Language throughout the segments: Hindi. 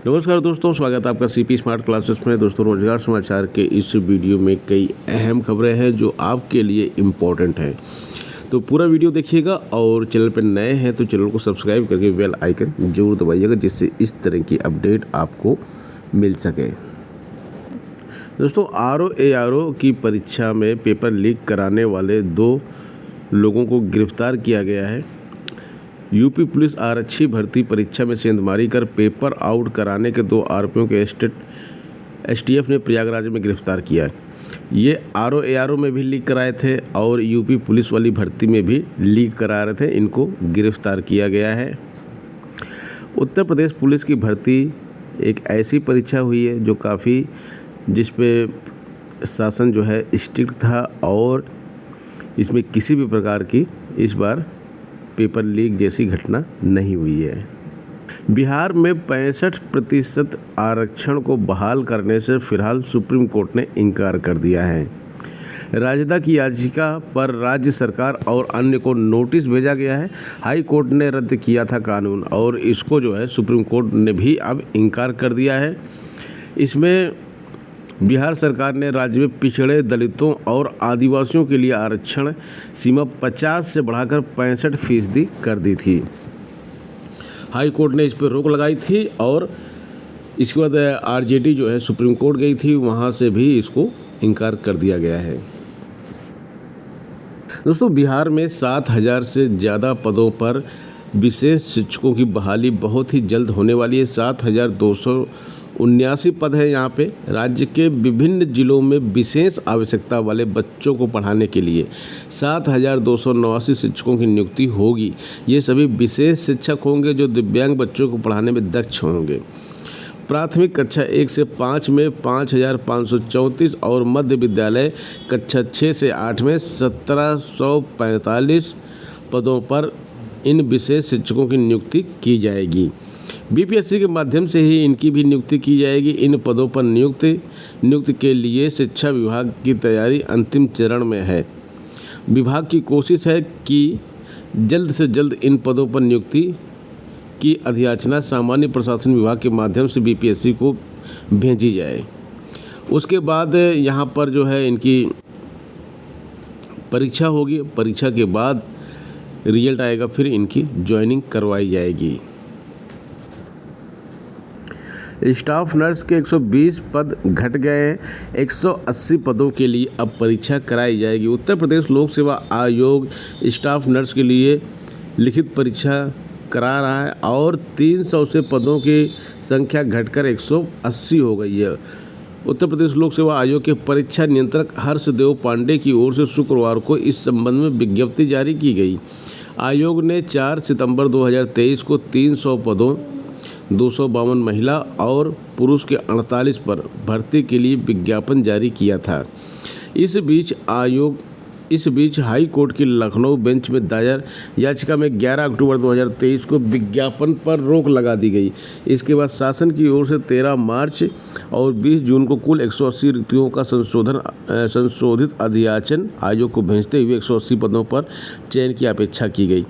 नमस्कार दोस्तों, स्वागत है आपका सीपी स्मार्ट क्लासेस में। दोस्तों, रोजगार समाचार के इस वीडियो में कई अहम खबरें हैं जो आपके लिए इम्पोर्टेंट हैं, तो पूरा वीडियो देखिएगा। और चैनल पर नए हैं तो चैनल को सब्सक्राइब करके बेल आइकन जरूर दबाइएगा, जिससे इस तरह की अपडेट आपको मिल सके। दोस्तों, आरओ की परीक्षा में पेपर लीक कराने वाले 2 लोगों को गिरफ्तार किया गया है। यूपी पुलिस आरक्षी भर्ती परीक्षा में सेंधमारी कर पेपर आउट कराने के 2 आरोपियों के एसटीएफ ने प्रयागराज में गिरफ्तार किया है। ये आरओ में भी लीक कराए थे और यूपी पुलिस वाली भर्ती में भी लीक करा रहे थे। इनको गिरफ्तार किया गया है। उत्तर प्रदेश पुलिस की भर्ती एक ऐसी परीक्षा हुई है जो काफ़ी जिस पे शासन जो है स्ट्रिक्ट था और इसमें किसी भी प्रकार की इस बार पेपर लीक जैसी घटना नहीं हुई है। बिहार में 65% आरक्षण को बहाल करने से फिलहाल सुप्रीम कोर्ट ने इनकार कर दिया है। राजद की याचिका पर राज्य सरकार और अन्य को नोटिस भेजा गया है। हाई कोर्ट ने रद्द किया था कानून और इसको जो है सुप्रीम कोर्ट ने भी अब इनकार कर दिया है। इसमें बिहार सरकार ने राज्य में पिछड़े दलितों और आदिवासियों के लिए आरक्षण सीमा 50 से बढ़ाकर 65% कर दी थी। हाई कोर्ट ने इस पर रोक लगाई थी और इसके बाद आरजेडी जो है सुप्रीम कोर्ट गई थी, वहां से भी इसको इनकार कर दिया गया है। दोस्तों, बिहार में 7,000 से ज़्यादा पदों पर विशेष शिक्षकों की बहाली बहुत ही जल्द होने वाली है। 7,279 पद है यहाँ पे। राज्य के विभिन्न जिलों में विशेष आवश्यकता वाले बच्चों को पढ़ाने के लिए 7,289 शिक्षकों की नियुक्ति होगी। ये सभी विशेष शिक्षक होंगे जो दिव्यांग बच्चों को पढ़ाने में दक्ष होंगे। प्राथमिक कक्षा 1 से 5 में 5,534 और मध्य विद्यालय कक्षा 6 से 8 में 1,745 पदों पर इन विशेष शिक्षकों की नियुक्ति की जाएगी। बीपीएससी के माध्यम से ही इनकी भी नियुक्ति की जाएगी। इन पदों पर नियुक्ति के लिए शिक्षा विभाग की तैयारी अंतिम चरण में है। विभाग की कोशिश है कि जल्द से जल्द इन पदों पर नियुक्ति की अधियाचना सामान्य प्रशासन विभाग के माध्यम से बीपीएससी को भेजी जाए। उसके बाद यहाँ पर जो है इनकी परीक्षा होगी। परीक्षा के बाद रिजल्ट आएगा, फिर इनकी ज्वाइनिंग करवाई जाएगी। स्टाफ नर्स के 120 पद घट गए। 180 पदों के लिए अब परीक्षा कराई जाएगी। उत्तर प्रदेश लोक सेवा आयोग स्टाफ नर्स के लिए लिखित परीक्षा करा रहा है और 300 से पदों की संख्या घटकर 180 हो गई है। उत्तर प्रदेश लोक सेवा आयोग के परीक्षा नियंत्रक हर्षदेव पांडे की ओर से शुक्रवार को इस संबंध में विज्ञप्ति जारी की गई। आयोग ने 4 सितंबर 2023 को 300 पदों 252 महिला और पुरुष के 48 पर भर्ती के लिए विज्ञापन जारी किया था। इस बीच हाई कोर्ट की लखनऊ बेंच में दायर याचिका में 11 अक्टूबर 2023 को विज्ञापन पर रोक लगा दी गई। इसके बाद शासन की ओर से 13 मार्च और 20 जून को कुल 180 रिक्तियों का संशोधित अधियाचन आयोग को भेजते हुए 180 पदों पर चयन की अपेक्षा की गई।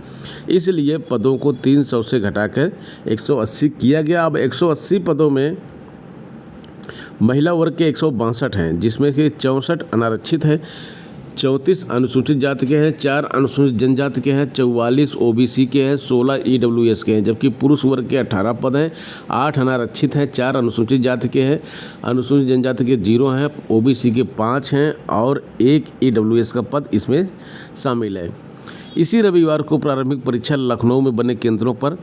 इसलिए पदों को 300 से घटाकर 180 किया गया। अब 180 पदों में महिला वर्ग के 162 हैं, जिसमें से 64 अनारक्षित हैं, 34 अनुसूचित जाति के हैं, 4 अनुसूचित जनजाति के हैं, 44 ओबीसी के हैं, 16 ईडब्ल्यूएस के हैं। जबकि पुरुष वर्ग के 18 पद हैं, 8 अनारक्षित हैं, 4 अनुसूचित जाति के हैं, अनुसूचित जनजाति के 0 हैं, ओबीसी के 5 हैं और 1 ईडब्ल्यूएस का पद इसमें शामिल है। इसी रविवार को प्रारंभिक परीक्षा लखनऊ में बने केंद्रों पर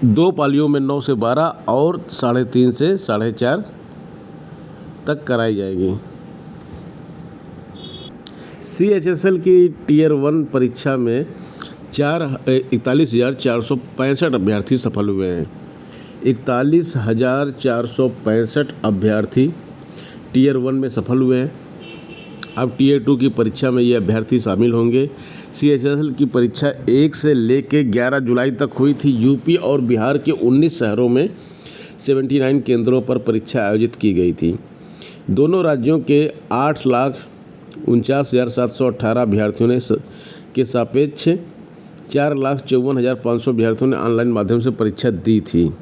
2 पालियों में 9 से 12 और 3:30 से 4:30 तक कराई जाएगी। CHSL की टियर 1 परीक्षा में 41,465 अभ्यर्थी सफल हुए हैं। 41,465 अभ्यर्थी टियर 1 में सफल हुए हैं। अब टियर 2 की परीक्षा में ये अभ्यर्थी शामिल होंगे। CHSL की परीक्षा 1 से लेकर 11 जुलाई तक हुई थी। यूपी और बिहार के 19 शहरों में 79 केंद्रों पर परीक्षा आयोजित की गई थी। दोनों राज्यों के 8,49,718 अभ्यर्थियों के सापेक्ष 4,54,500 अभ्यर्थियों ने ऑनलाइन माध्यम से परीक्षा दी थी।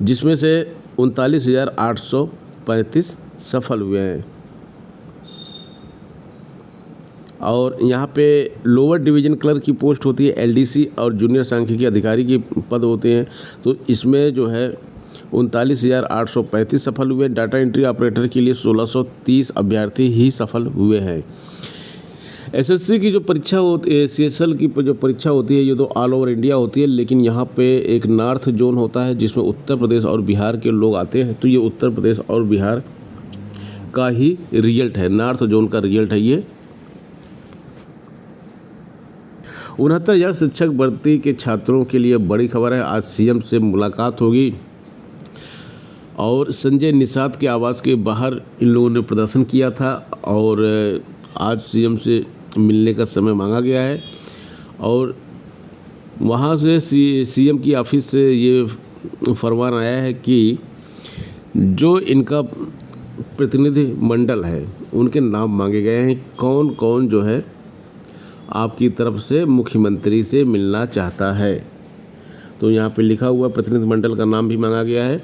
जिसमें से 39,835 सफल हुए हैं। और यहाँ पे लोअर डिवीज़न क्लर्क की पोस्ट होती है एलडीसी और जूनियर सांख्यिकी अधिकारी के पद होते हैं। तो इसमें जो है 39,835 सफल हुए। डाटा एंट्री ऑपरेटर के लिए 1,630 अभ्यर्थी ही सफल हुए हैं। एसएससी की जो परीक्षा होती है, सीएसएल की जो परीक्षा होती है, ये तो ऑल ओवर इंडिया होती है, लेकिन यहाँ पे एक नॉर्थ जोन होता है जिसमें उत्तर प्रदेश और बिहार के लोग आते हैं। तो ये उत्तर प्रदेश और बिहार का ही रिजल्ट है, नॉर्थ जोन का रिजल्ट है ये। 69,000 शिक्षक भर्ती के छात्रों के लिए बड़ी खबर है। आज सीएम से मुलाकात होगी और संजय निषाद के आवास के बाहर इन लोगों ने प्रदर्शन किया था और आज सीएम से मिलने का समय मांगा गया है। और वहाँ से सीएम की ऑफिस से ये फरमान आया है कि जो इनका प्रतिनिधि मंडल है उनके नाम मांगे गए हैं, कौन कौन जो है आपकी तरफ से मुख्यमंत्री से मिलना चाहता है। तो यहाँ पे लिखा हुआ प्रतिनिधिमंडल का नाम भी मांगा गया है।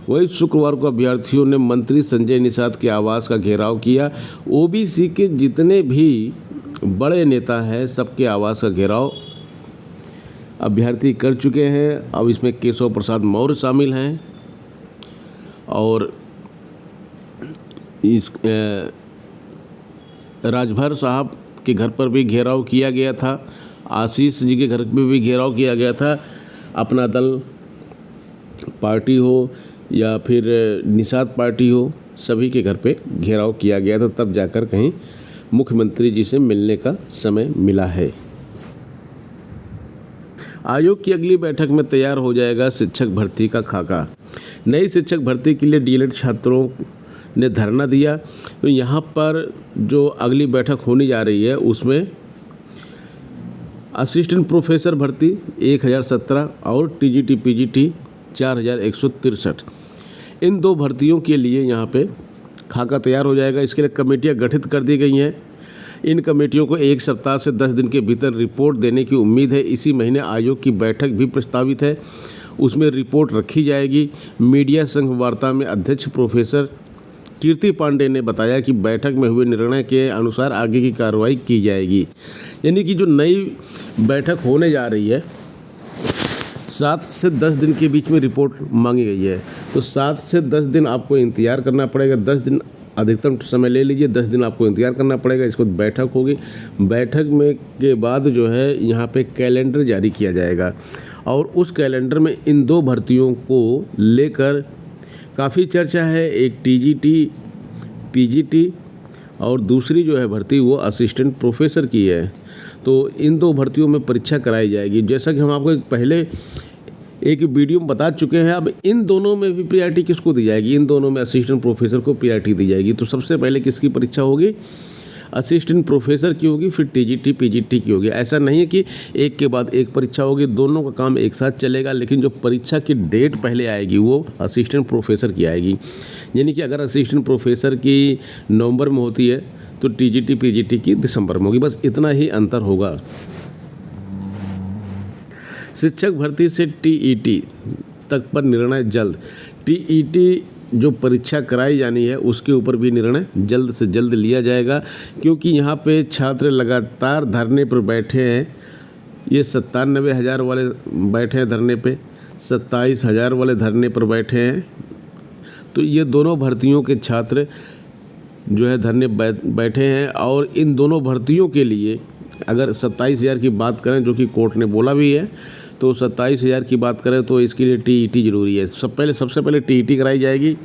वही शुक्रवार को अभ्यर्थियों ने मंत्री संजय निषाद के आवास का घेराव किया। ओबीसी के जितने भी बड़े नेता हैं सबके आवास का घेराव अभ्यर्थी कर चुके हैं। अब इसमें केशव प्रसाद मौर्य शामिल हैं और इस राजभर साहब के घर पर भी घेराव किया गया था। आशीष जी के घर पे भी घेराव किया गया था। अपना दल पार्टी हो या फिर निषाद पार्टी हो, सभी के घर पे घेराव किया गया था, तब जाकर कहीं मुख्यमंत्री जी से मिलने का समय मिला है। आयोग की अगली बैठक में तैयार हो जाएगा शिक्षक भर्ती का खाका। नई शिक्षक भर्ती के लिए डीएलएड छात्रों ने धरना दिया। तो यहाँ पर जो अगली बैठक होने जा रही है उसमें असिस्टेंट प्रोफेसर भर्ती 1,017 और टीजीटी पीजीटी 4,163, इन दो भर्तियों के लिए यहाँ पे खाका तैयार हो जाएगा। इसके लिए कमेटियाँ गठित कर दी गई हैं। इन कमेटियों को 1 सप्ताह से 10 दिन के भीतर रिपोर्ट देने की उम्मीद है। इसी महीने आयोग की बैठक भी प्रस्तावित है, उसमें रिपोर्ट रखी जाएगी। मीडिया संघ वार्ता में अध्यक्ष प्रोफेसर कीर्ति पांडे ने बताया कि बैठक में हुए निर्णय के अनुसार आगे की कार्रवाई की जाएगी। यानी कि जो नई बैठक होने जा रही है 7 से 10 दिन के बीच में रिपोर्ट मांगी गई है। तो 7 से 10 दिन आपको इंतज़ार करना पड़ेगा। 10 दिन अधिकतम समय ले लीजिए, 10 दिन आपको इंतज़ार करना पड़ेगा। इसको बैठक होगी, बैठक में के बाद जो है यहाँ पे कैलेंडर जारी किया जाएगा और उस कैलेंडर में इन दो भर्तियों को लेकर काफ़ी चर्चा है। एक टीजीटी पीजीटी और दूसरी जो है भर्ती वो असिस्टेंट प्रोफेसर की है। तो इन दो भर्तियों में परीक्षा कराई जाएगी। जैसा कि हम आपको पहले एक वीडियो में बता चुके हैं, अब इन दोनों में भी प्रायोरिटी किसको दी जाएगी? इन दोनों में असिस्टेंट प्रोफेसर को प्रायोरिटी दी जाएगी। तो सबसे पहले किसकी परीक्षा होगी? असिस्टेंट प्रोफेसर की होगी, फिर टीजीटी पीजीटी की होगी। ऐसा नहीं है कि एक के बाद एक परीक्षा होगी, दोनों का काम एक साथ चलेगा, लेकिन जो परीक्षा की डेट पहले आएगी वो असिस्टेंट प्रोफेसर की आएगी। यानी कि अगर असिस्टेंट प्रोफेसर की नवंबर में होती है तो टीजीटी पीजीटी की दिसंबर में होगी, बस इतना ही अंतर होगा। शिक्षक भर्ती से टीईटी तक पर निर्णय जल्द। टीईटी जो परीक्षा कराई जानी है उसके ऊपर भी निर्णय जल्द से जल्द लिया जाएगा, क्योंकि यहाँ पे छात्र लगातार धरने पर बैठे हैं। ये 97,000 वाले बैठे हैं धरने पे, 27,000 वाले धरने पर बैठे हैं। तो ये दोनों भर्तियों के छात्र जो है धरने बैठे हैं और इन दोनों भर्तियों के लिए अगर 27,000 की बात करें, जो कि कोर्ट ने बोला भी है, तो 27,000 की बात करें तो इसके लिए टीईटी ज़रूरी है। सबसे पहले टीईटी कराई जाएगी।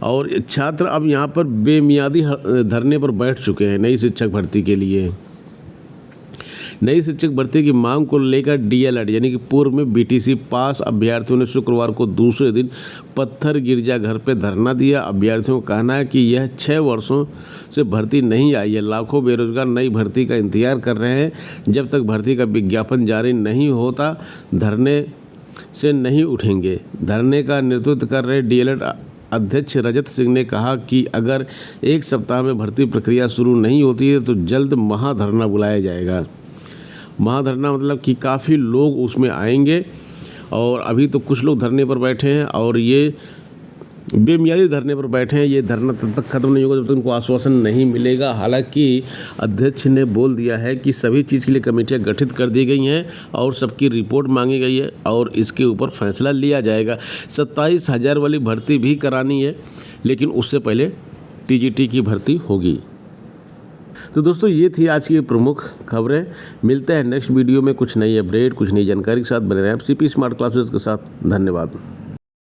और छात्र अब यहाँ पर बेमियादी धरने पर बैठ चुके हैं नई शिक्षक भर्ती के लिए। नई शिक्षक भर्ती की मांग को लेकर डीएलएड यानी कि पूर्व में बीटीसी पास अभ्यर्थियों ने शुक्रवार को दूसरे दिन पत्थर गिरजाघर पर धरना दिया। अभ्यर्थियों का कहना है कि यह 6 वर्षों से भर्ती नहीं आई है। लाखों बेरोजगार नई भर्ती का इंतजार कर रहे हैं। जब तक भर्ती का विज्ञापन जारी नहीं होता धरने से नहीं उठेंगे। धरने का नेतृत्व कर रहे डीएलएड अध्यक्ष रजत सिंह ने कहा कि अगर 1 सप्ताह में भर्ती प्रक्रिया शुरू नहीं होती है तो जल्द महाधरना बुलाया जाएगा। महाधरना मतलब कि काफ़ी लोग उसमें आएंगे और अभी तो कुछ लोग धरने पर बैठे हैं और ये बेमियादी धरने पर बैठे हैं। ये धरना तब तक खत्म नहीं होगा जब तक उनको आश्वासन नहीं मिलेगा। हालांकि अध्यक्ष ने बोल दिया है कि सभी चीज़ के लिए कमेटियां गठित कर दी गई हैं और सबकी रिपोर्ट मांगी गई है और इसके ऊपर फैसला लिया जाएगा। 27,000 वाली भर्ती भी करानी है, लेकिन उससे पहले टीजीटी की भर्ती होगी। तो दोस्तों ये थी आज की प्रमुख खबरें। मिलते हैं नेक्स्ट वीडियो में कुछ नई अपडेट, कुछ नई जानकारी के साथ। बने रहें आप सीपी स्मार्ट क्लासेस के साथ। धन्यवाद।